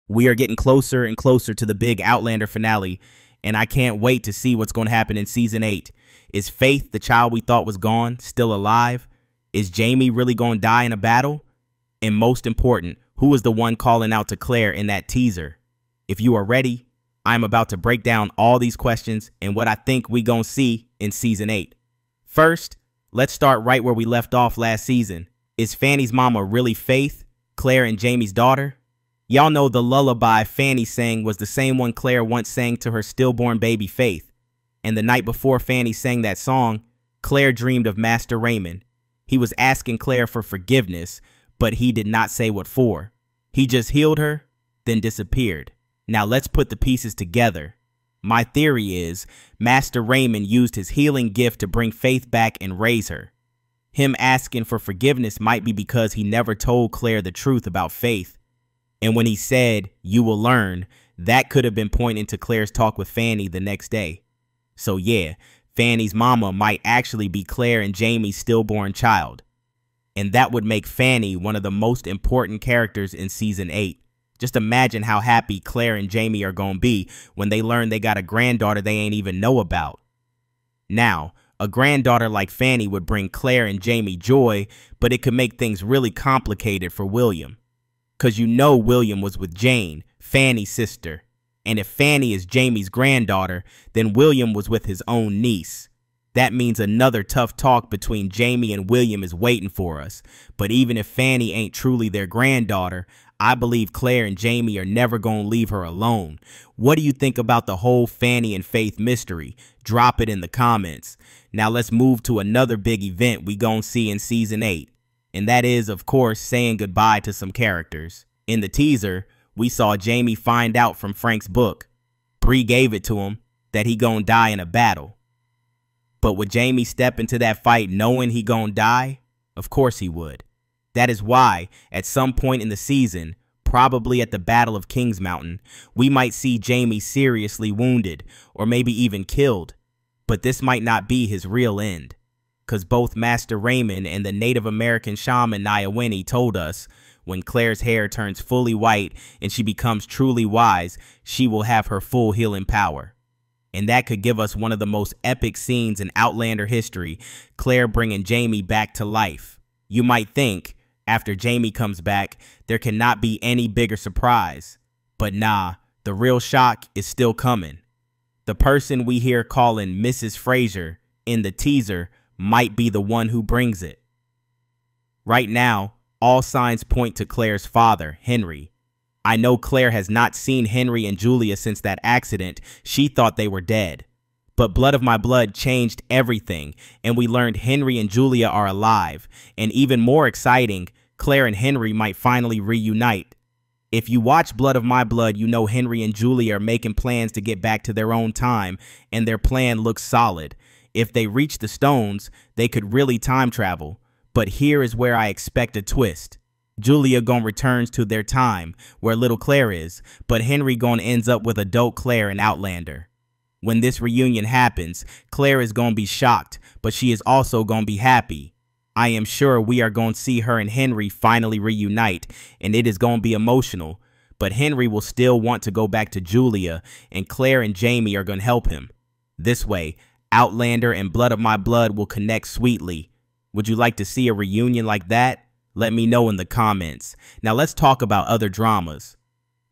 We are getting closer and closer to the big Outlander finale, and I can't wait to see what's going to happen in Season 8. Is Faith, the child we thought was gone, still alive? Is Jamie really going to die in a battle? And most important, who is the one calling out to Claire in that teaser? If you are ready, I'm about to break down all these questions and what I think we going to see in Season 8. First, let's start right where we left off last season. Is Fanny's mama really Faith, Claire and Jamie's daughter? Y'all know the lullaby Fanny sang was the same one Claire once sang to her stillborn baby Faith. And the night before Fanny sang that song, Claire dreamed of Master Raymond. He was asking Claire for forgiveness, but he did not say what for. He just healed her, then disappeared. Now let's put the pieces together. My theory is Master Raymond used his healing gift to bring Faith back and raise her. Him asking for forgiveness might be because he never told Claire the truth about Faith. And when he said, "You will learn," that could have been pointing to Claire's talk with Fanny the next day. So yeah, Fanny's mama might actually be Claire and Jamie's stillborn child. And that would make Fanny one of the most important characters in Season 8. Just imagine how happy Claire and Jamie are going to be when they learn they got a granddaughter they ain't even know about. Now, a granddaughter like Fanny would bring Claire and Jamie joy, but it could make things really complicated for William. Because you know William was with Jane, Fanny's sister. And if Fanny is Jamie's granddaughter, then William was with his own niece. That means another tough talk between Jamie and William is waiting for us. But even if Fanny ain't truly their granddaughter, I believe Claire and Jamie are never going to leave her alone. What do you think about the whole Fanny and Faith mystery? Drop it in the comments. Now let's move to another big event we gonna see in Season 8. And that is, of course, saying goodbye to some characters. In the teaser, we saw Jamie find out from Frank's book. Bree gave it to him that he gonna die in a battle. But would Jamie step into that fight knowing he gonna die? Of course he would. That is why, at some point in the season, probably at the Battle of Kings Mountain, we might see Jamie seriously wounded, or maybe even killed. But this might not be his real end. Because both Master Raymond and the Native American shaman Nyawini told us, when Claire's hair turns fully white and she becomes truly wise, she will have her full healing power. And that could give us one of the most epic scenes in Outlander history, Claire bringing Jamie back to life. You might think, after Jamie comes back, there cannot be any bigger surprise. But nah, the real shock is still coming. The person we hear calling Mrs. Fraser in the teaser might be the one who brings it. Right now, all signs point to Claire's father, Henry. I know Claire has not seen Henry and Julia since that accident. She thought they were dead. But Blood of My Blood changed everything, and we learned Henry and Julia are alive. And even more exciting, Claire and Henry might finally reunite. If you watch Blood of My Blood, you know Henry and Julia are making plans to get back to their own time, and their plan looks solid. If they reach the stones, they could really time travel. But here is where I expect a twist. Julia gonna returns to their time, where little Claire is, but Henry gonna ends up with adult Claire in Outlander. When this reunion happens, Claire is gonna be shocked, but she is also gonna be happy. I am sure we are gonna see her and Henry finally reunite, and it is gonna be emotional. But Henry will still want to go back to Julia, and Claire and Jamie are gonna help him. This way, Outlander and Blood of My Blood will connect sweetly. Would you like to see a reunion like that? Let me know in the comments. Now let's talk about other dramas.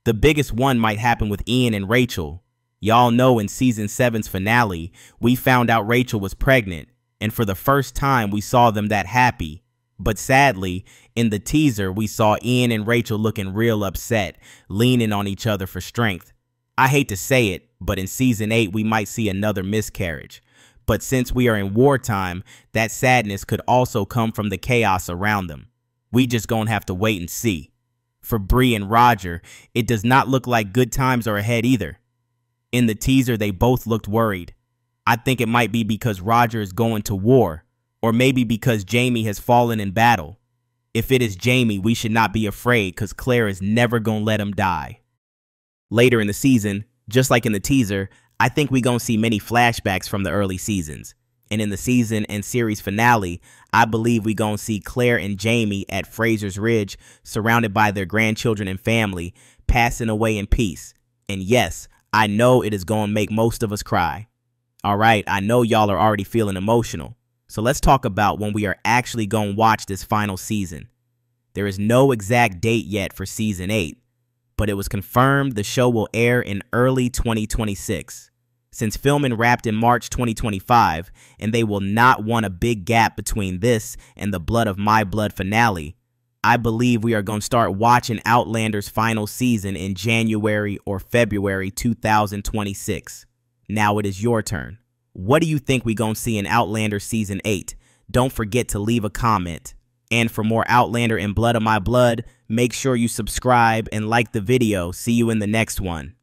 The biggest one might happen with Ian and Rachel. Y'all know in Season 7's finale, we found out Rachel was pregnant, and for the first time we saw them that happy. But sadly, in the teaser we saw Ian and Rachel looking real upset, leaning on each other for strength. I hate to say it, but in Season 8 we might see another miscarriage. But since we are in wartime, that sadness could also come from the chaos around them. We just gonna have to wait and see. For Bree and Roger, it does not look like good times are ahead either. In the teaser, they both looked worried. I think it might be because Roger is going to war, or maybe because Jamie has fallen in battle. If it is Jamie, we should not be afraid because Claire is never gonna let him die. Later in the season, just like in the teaser, I think we gonna see many flashbacks from the early seasons. And in the season and series finale, I believe we gonna see Claire and Jamie at Fraser's Ridge, surrounded by their grandchildren and family, passing away in peace. And yes, I know it is going to make most of us cry. All right, I know y'all are already feeling emotional. So let's talk about when we are actually going to watch this final season. There is no exact date yet for season 8, but it was confirmed the show will air in early 2026. Since filming wrapped in March 2025, and they will not want a big gap between this and the Blood of My Blood finale, I believe we are going to start watching Outlander's final season in January or February 2026. Now it is your turn. What do you think we're going to see in Outlander Season 8? Don't forget to leave a comment. And for more Outlander and Blood of My Blood, make sure you subscribe and like the video. See you in the next one.